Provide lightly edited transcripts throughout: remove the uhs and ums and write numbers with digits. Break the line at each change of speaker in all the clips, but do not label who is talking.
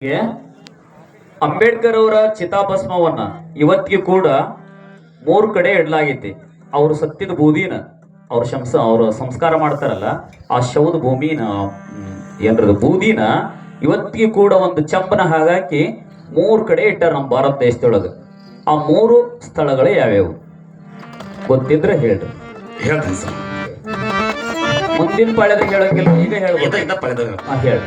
ಗೆ ಅಂಬೇಡ್ಕರ್ ಅವರ ಚಿತಾಭಸ್ಮವನ್ನ ಇವತ್ತಿಗೆ ಕೂಡ 3 ಕಡೆ ಇಡಲಾಗೈತಿ. ಅವರು ಸತ್ತಿದ ಬೂದಿನ ಅವ್ರ ಸಂಸ್ಕಾರ ಮಾಡ್ತಾರಲ್ಲ, ಆ ಶವದ ಭೂಮಿನ ಏನ್ರದ ಬೂದಿನ ಇವತ್ತಿಗೆ ಕೂಡ ಒಂದು ಚಂಪನ ಹಾಗಾಕಿ 3 ಕಡೆ ಇಟ್ಟಾರ ನಮ್ಮ ಭಾರತ ದೇಶದೊಳಗ. ಆ 3 ಸ್ಥಳಗಳು ಯಾವ್ಯಾವು ಗೊತ್ತಿದ್ರೆ ಹೇಳ್ರಿ.
ಹೇಳ್ತೀನಿ ಸರ್.
ಮುಂದಿನ ಪಾಳ್ಯದಾಗ ಹೇಳಂಗಿಲ್ಲ, ಈಗ ಹೇಳ್ಬೋದು. ಹೇಳಿ.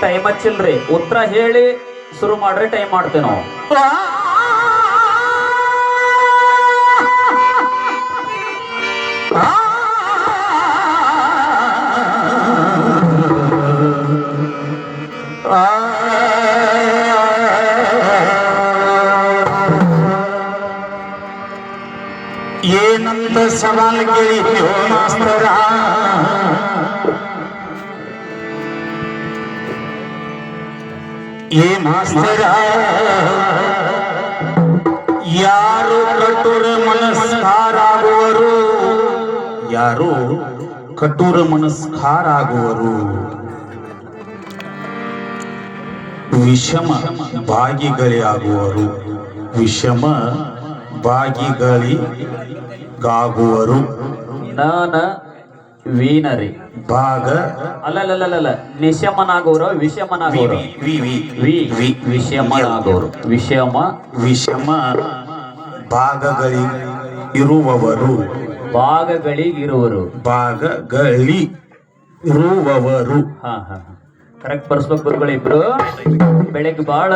ಟೈಮ್ ಹಚ್ಚಿಲ್ರಿ, ಉತ್ತರ ಹೇಳಿ ಶುರು ಮಾಡ್ರಿ, ಟೈಮ್ ಮಾಡ್ತೇವೆ ನಾವು.
ಏನಂತ ಸವಾಲ್ ಕೇಳಿದ್ಯೋ ಮಾಸ್ತರ? ಏ ಮಾಸ್ತರ, ಯಾರು ಕಠೋರ ಮನಸ್ಕಾರಾಗುವರು? ಯಾರು ಕಠೋರ ಮನಸ್ಕಾರಾಗುವರು? ವಿಷಮ ಭಾಗಿಗಳೇ ಆಗುವರು. ವಿಷಮ ಭಾಗಿಗಳಿಗಾಗುವರು.
ನಾನ ವೀನರಿ
ಭಾಗ
ಅಲ್ಲಲ್ಲ ನಿಶಮನಾಗೋರು ವಿಷಮನಾಗೋರು ವಿಷಮನಾಗೋರು
ವಿಷಮ ಭಾಗಗಳಿರುವವರು. ಭಾಗಗಳಿರುವವರು.
ಹಾ ಕರೆಕ್ಟ್ ಬರ್ಸ್ಬೇಕು ಗುರುಗಳು. ಇಬ್ರು ಬೆಳಗ್ಗೆ ಬಹಳ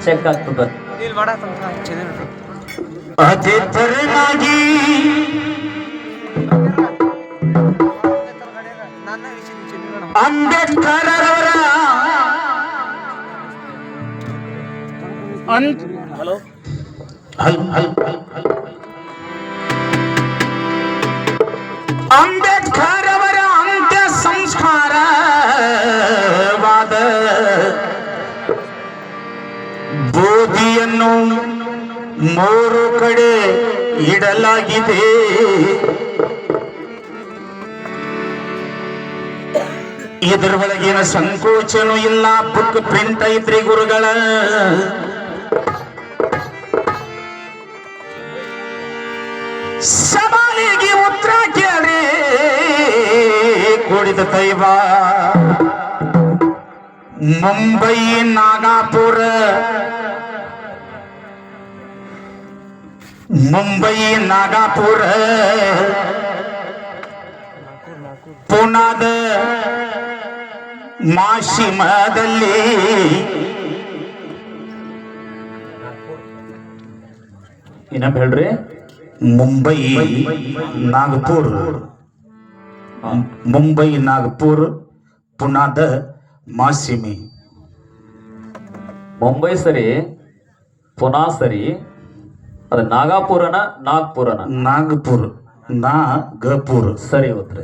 ಚೆಕ್ ಆಗ್ತದ.
ಅದೇ ತರನಾಗಿ ಅಂಬೇಡ್ಕರ್ ಅವರ ಅಂಬೇಡ್ಕರ್ ಅವರ ಅಂತ್ಯ ಸಂಸ್ಕಾರವಾದ ಬೋಧಿಯನ್ನು 3 ಕಡೆ ಇಡಲಾಗಿದೆ. ಇದರ ಒಳಗಿನ ಸಂಕೋಚನೂ ಇಲ್ಲ. ಬುಕ್ ಪ್ರಿಂಟ್ ಐತ್ರಿ ಗುರುಗಳ. ಸವಾಲಿಗೆ ಉತ್ತರ ಕೇಳಿ ಕೂಡಿದ ದೈವ. ಮುಂಬೈ ನಾಗಪುರ ಪುನಾದ ಮಾಶಿಮದಲ್ಲಿ
ಇನ್ನೊಮ್ಮೆ ಹೇಳ್ರಿ.
ಮುಂಬೈ ನಾಗಪುರ ಪುನಾದ ಮಾಸಿಮಿ.
ಮುಂಬೈ ಸರಿ, ಪುನಾ ಸರಿ, ಅದು ನಾಗಪುರ ಸರಿ ಉತ್ತರ.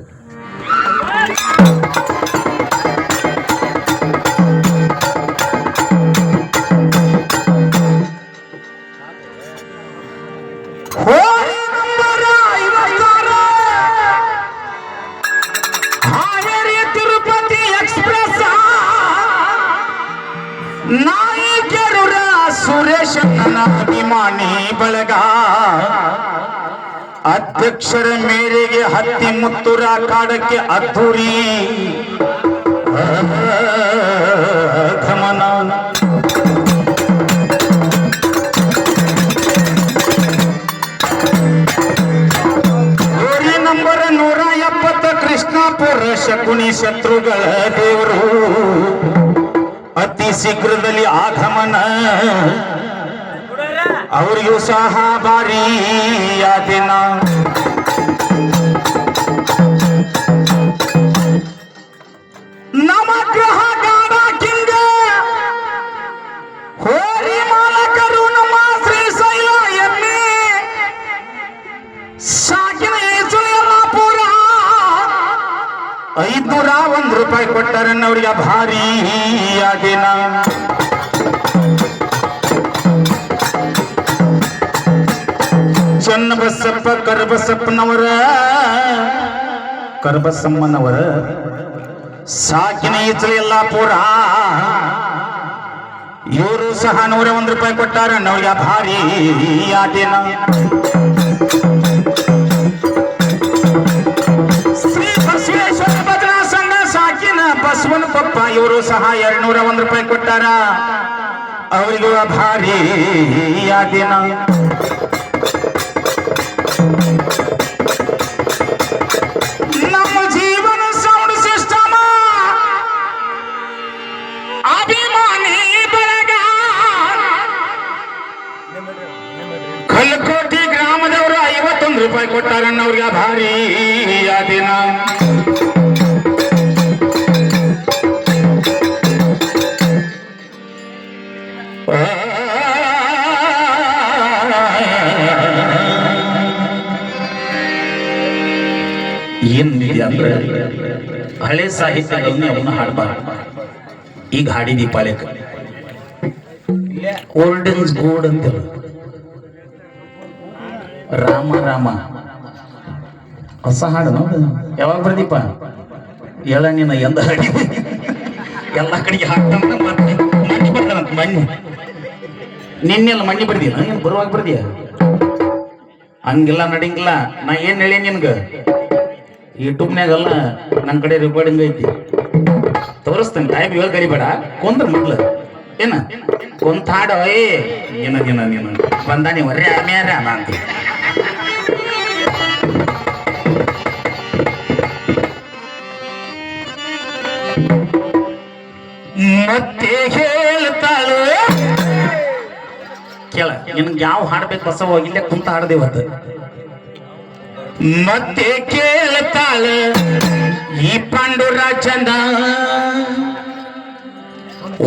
ತಿರುಪತಿ ಎಕ್ಸ್ಪ್ರೆಸ್ ಬಸವೇಶ್ವರನ ಅಭಿಮಾನಿ ಬಳಗ ಅಧ್ಯಕ್ಷರ ಮೇರೆಗೆ ಹತ್ತಿ ಮುತ್ತುರ ಕಾಡಕ್ಕೆ ಅದ್ದೂರಿ ಗಮನ. ಊರಿ ನಂಬರ್ 170 ಕೃಷ್ಣಾಪುರ ಶಕುನಿ ಶತ್ರುಗಳ ದೇವರು ಅತಿ ಶೀಘ್ರದಲ್ಲಿ ಆಗಮನ. ಅವರಿಗೂ ಸಹ ಭಾರಿ ದಿನ. ನವಗ್ರಹ ಗಾಢ ಕಿಂಗ ಹೋರಿ ಮಾಲಕರು ನಮ್ಮ ಶ್ರೀಶೈಲ ಎಮ್ಮೆ ಸಾಕಿನ ಯಲ್ಲಾಪುರ 501 ರೂಪಾಯಿ ಕೊಟ್ಟರನ್ನವ್ರಿಗೆ ಭಾರಿ ದಿನ. ಚನ್ನಬಸಪ್ಪ ಕರಬಸಮ್ಮನವರ ಸಾಕಿನ ಯಲ್ಲಾಪುರ ಇವರು ಸಹ 101 ರೂಪಾಯಿ ಕೊಟ್ಟಾರ ನವ್ರಿಗೆ ಭಾರಿ ದಿನ. ಶ್ರೀ ಬಸವೇಶ್ವರ ಭಜನಾ ಸಂಘ ಸಾಕಿನ ಬಸವನಕೊಪ್ಪ ಇವರು ಸಹ 201 ರೂಪಾಯಿ ಕೊಟ್ಟಾರ ಅವರಿಗೂ ಭಾರಿ ದಿನ. ನಮ್ಮ ಜೀವನ ಸೌಂಡ್ ಸಿಸ್ಟಮ್ ಅಭಿಮಾನಿ ಬಳಗ ಕಲ್ಕೋಟಿ ಗ್ರಾಮದವರು 51 ರೂಪಾಯಿ ಕೊಟ್ಟಾರನ್ನವ್ರಿಗೆ ಭಾರಿ ದಿನ. ಏನಿದೆ ಅಂದ್ರೆ ಹಳೆ ಸಾಹಿತ್ಯಗಳನ್ನೇ ಅವನ್ನ ಹಾಡಬಾರ್ದು. ಈಗ ಹಾಡಿದಿ ಪಾಳ್ಯಕ ಓಲ್ಡ್ ಇಸ್ ಗೋಲ್ಡ್ ಅಂತ ರಾಮ ರಾಮ ಹೊಸ ಹಾಡು ನೋಡು. ಯಾವಾಗ ಬರ್ದೀಪ ಹೇಳ ನೀನ ಎಂದ ಹಾಡಿ ಎಲ್ಲ ಕಡೆಗೆ ಹಾಡ್ತಾನ. ಮಣ್ಣಿ ಬರ್ತಾನಂತ ಮಣ್ಣಿ ನಿನ್ನೆಲ್ಲ ಮಣ್ಣಿ ಬರ್ದಿಲ್ಲ ಏನ್ ಬರುವಾಗ ಬರ್ದಿಯ ಹಂಗಿಲ್ಲ ನಡಿಂಗಿಲ್ಲ. ನಾ ಏನ್ ಹೇಳಿ ನಿನ್ಗ ಯೂಟ್ಯೂಬ್ನಾಗಲ್ಲ ನನ್ನ ಕಡೆ ರೆಕಾರ್ಡಿಂಗ್ ಐತಿ ತೋರಿಸ್ತೇನೆ. ಟೈಮ್ ಇವಾಗ ಕರಿಬೇಡ ಕೊಂದ್ರ ಮೊದ್ಲು ಏನ ಕೊಂತ ಹಾಡ ನೀನು ಬಂದ ನೀವು ರಾಮ ಅಂತ. ಮತ್ತೆ ಹೇಳ್ತಾಳು ಕೇಳ ನಿನ್ಗೆ ಯಾವ ಹಾಡ್ಬೇಕು ಹೊಸ ಹೋಗಿಲ್ಲ ಕುಂತ ಹಾಡದೇವತ್ತು. ಮತ್ತೆ ಕೇಳ್ತಾಳ ಈ ಪಾಂಡುರಾಜನ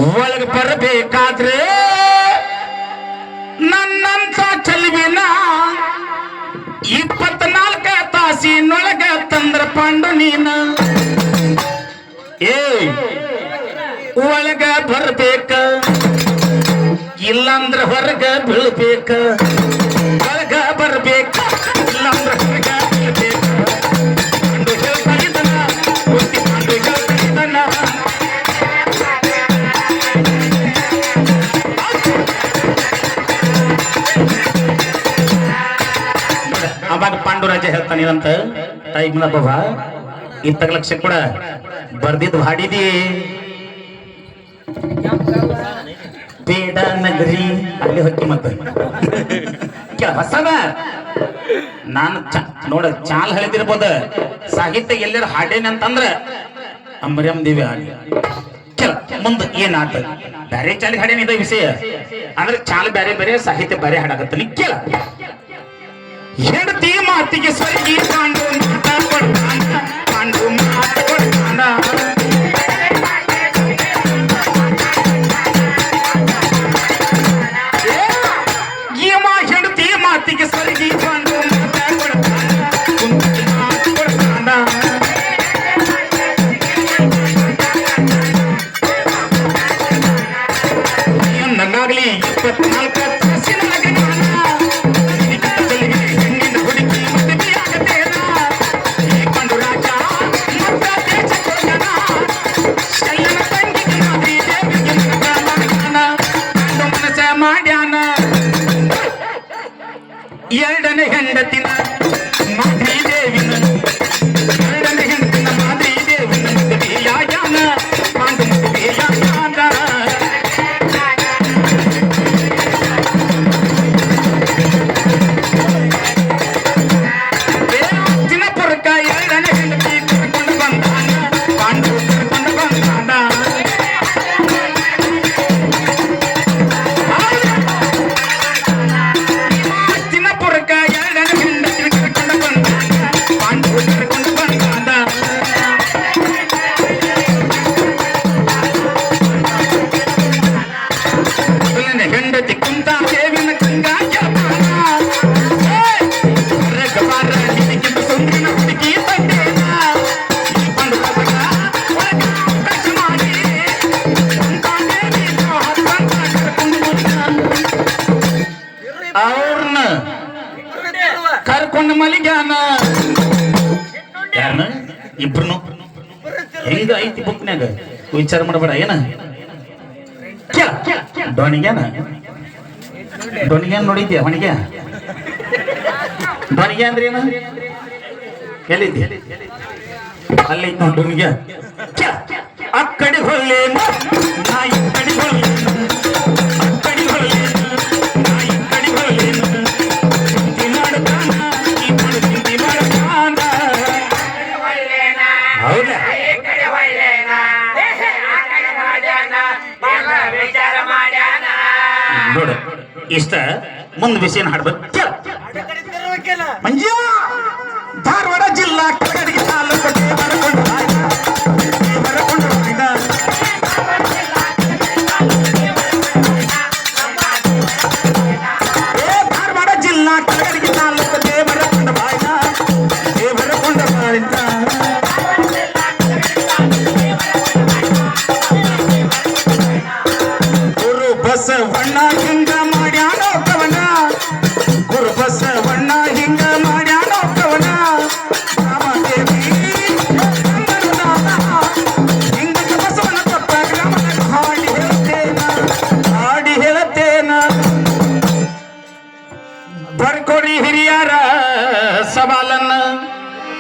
ಒಳಗೆ ಬರಬೇಕಾದ್ರೆ ನನ್ನಂತ ಚಲುವಿನ 24 ತಾಸಿನೊಳಗ ತಂದ್ರ ಪಾಂಡು ನೀನ. ಏ ಒಳಗ ಬರ್ಬೇಕ ಇಲ್ಲಂದ್ರ ಹೊರಗ ಬೀಳ್ಬೇಕ. ಒಳಗ ಬರ್ಬೇಕ ಇಲ್ಲಂದ್ರ ಹೊರಗ ಬೀಳ್ಬೇಕ. ಪಾಂಡು ಹೇಳ್ತಾ ಇದ್ದನ ಪಾಂಡು ಹೇಳ್ತಾ ಇದ್ದನ. ಅವಾಗ ಪಾಂಡುರಾಜ ಹೇಳ್ತಾನೇನಂತ ಟೈಮ್ನ ಬಾಬಾ ಇತ್ತಾಗ ಲಕ್ಷ ಕೂಡ ಬರ್ದಿದ್ದು ಹಾಡಿದಿ ಬೇಡ ನಗರಿ ಅಲ್ಲಿ ಹೊಕ್ಕಿ ಮತ್ತೆ ಹೊಸದ ನಾನು ನೋಡ ಚಾಲ್ ಹೇಳಿದಿರ್ಬೋದ. ಸಾಹಿತ್ಯ ಎಲ್ಲರ ಹಾಡೇನೆ ಅಂತಂದ್ರ ಅಂಬರ್ಯಂ ದೇವಿ ಹಾಡಿ ಕೆಲ ಮುಂದೆ ಏನಾತ ಬ್ಯಾರೆ ಚಾಲಿಗೆ ಹಾಡೇನ ಇದ ವಿಷಯ ಅಂದ್ರೆ ಚಾಲ್ ಬ್ಯಾರೆ ಬೇರೆ ಸಾಹಿತ್ಯ ಬ್ಯಾರೆ ಹಾಡಾಗತ್ತಲ್ಲಿ ಕೇಳ. ಹೆಂಡತಿ ಮಾತಿಗೆ ಸ್ವರ್ಗಿ ಪಾಂಡು ಮಾತಾಡ್ಕೊಡ್ತಾನ ಪಾಂಡು ಮಾತಾಡ್ಕೊಡ್ತಾನ. ಹೆಂಡತಿ ಮಾತಿಗೆ ಸ್ವರ್ಗಿ ಪಾಂಡು ಮಾತಾಡ್ಕೊಡ್ತಾನ. ನನ್ನಾಗ್ಲಿ 24 ತಾಸಿನ ಹುಡುಕಿ ಮದುವೆ ಆಗತ್ತೇನ. ಈ ಪಾಂಡುರಾಜ ಮತ್ತ ದೇಶ ಕೊಡನ ಎರಡನೇ ಹೆಂಡತಿನ ಮಾದ್ರಿ ದೇವಿನ ಎರಡನೇ ಹೆಂಡತಿನ ಮಾದ್ರಿ ದೇವಿನ ಮದುವೆಯಾಗ್ಯಾನ ಪಾಂಡು ಮದುವೆಯಾಗ್ಯಾನ ದಿನಪುರಕ್ಕ ಎರಡನೇ ಹೆಂಡತಿ ಕರ್ಕೊಂಡು ಬಂದಾನ ಪಾಂಡು ಕರ್ಕೊಂಡು ಬಂದಾನ ದಿನಪುರಕ್ಕ ಎರಡನೇ ಹೆಂಡತಿ ಕರ್ಕೊಂಡು ಬಂದಾನ ಪಾಂಡು ಕರ್ಕೊಂಡು ಬಂದಾನ ಮೊದಲನೇ ಹೆಂಡತಿ ಕುಂತ ದೇವಿನ ಗಂಗಾ ಜಪಾನ ಹೊರಗಬಾರ ನಿನಗಿಂತ ಸುಂದರಿನ ಹುಡುಗಿ ತಂದೇನ ಈ ಬಂದು ಹೋದಾಗ ಒಳಗ ಅವಕಾಶ ಮಾಡಿ ಕುಂತ ದೇವಿನ ಹತ್ತಂತ ಕರ್ಕೊಂಡು ಬಂದ ಅವ್ರನ್ನ ಕರ್ಕೊಂಡು ಮಲಿಗ್ಯಾನ ಯಾರನ್ನ ಇಬ್ರು ಹೆಂಗ ಐತಿ ಬುಕ್ನ್ಯಾಗ ವಿಚಾರ ಮಾಡಬೇಡ ಏನ ಡೋಣಿಗ್ಯಾನ ಡೋಣಿಗ್ಯಾನ ನೋಡಿದ್ಯಾ ಹೊಣಿಗ್ಯಾ ಡೋಣಿಗ್ಯಾ ಅಂದ್ರೆ ಏನು ಎಲ್ಲಿದ್ದಿ ಅಲ್ಲಿ ಡೋಣಿಗ್ಯಾ ಆ ಕಡೆ ಹೊಲ್ಲೇನು ನಾ ಈ ಕಡೆ ಹೊಲ್ಲೇನು ಆ ಕಡೆ ಹೊಲ್ಲೇನು ನಾ ಈ ಕಡೆ ಹೊಲ್ಲೇನು ಚಿಂತೆ ಮಾಡ್ತಾನ ಈ ಬಡು ಚಿಂತೆ ಮಾಡ್ತಾನ ಹೌದಾ ನೋಡು ಇಷ್ಟ ಮುಂದ್ ಬಿಸಿನ ಹಾಡ್ಬೇಕು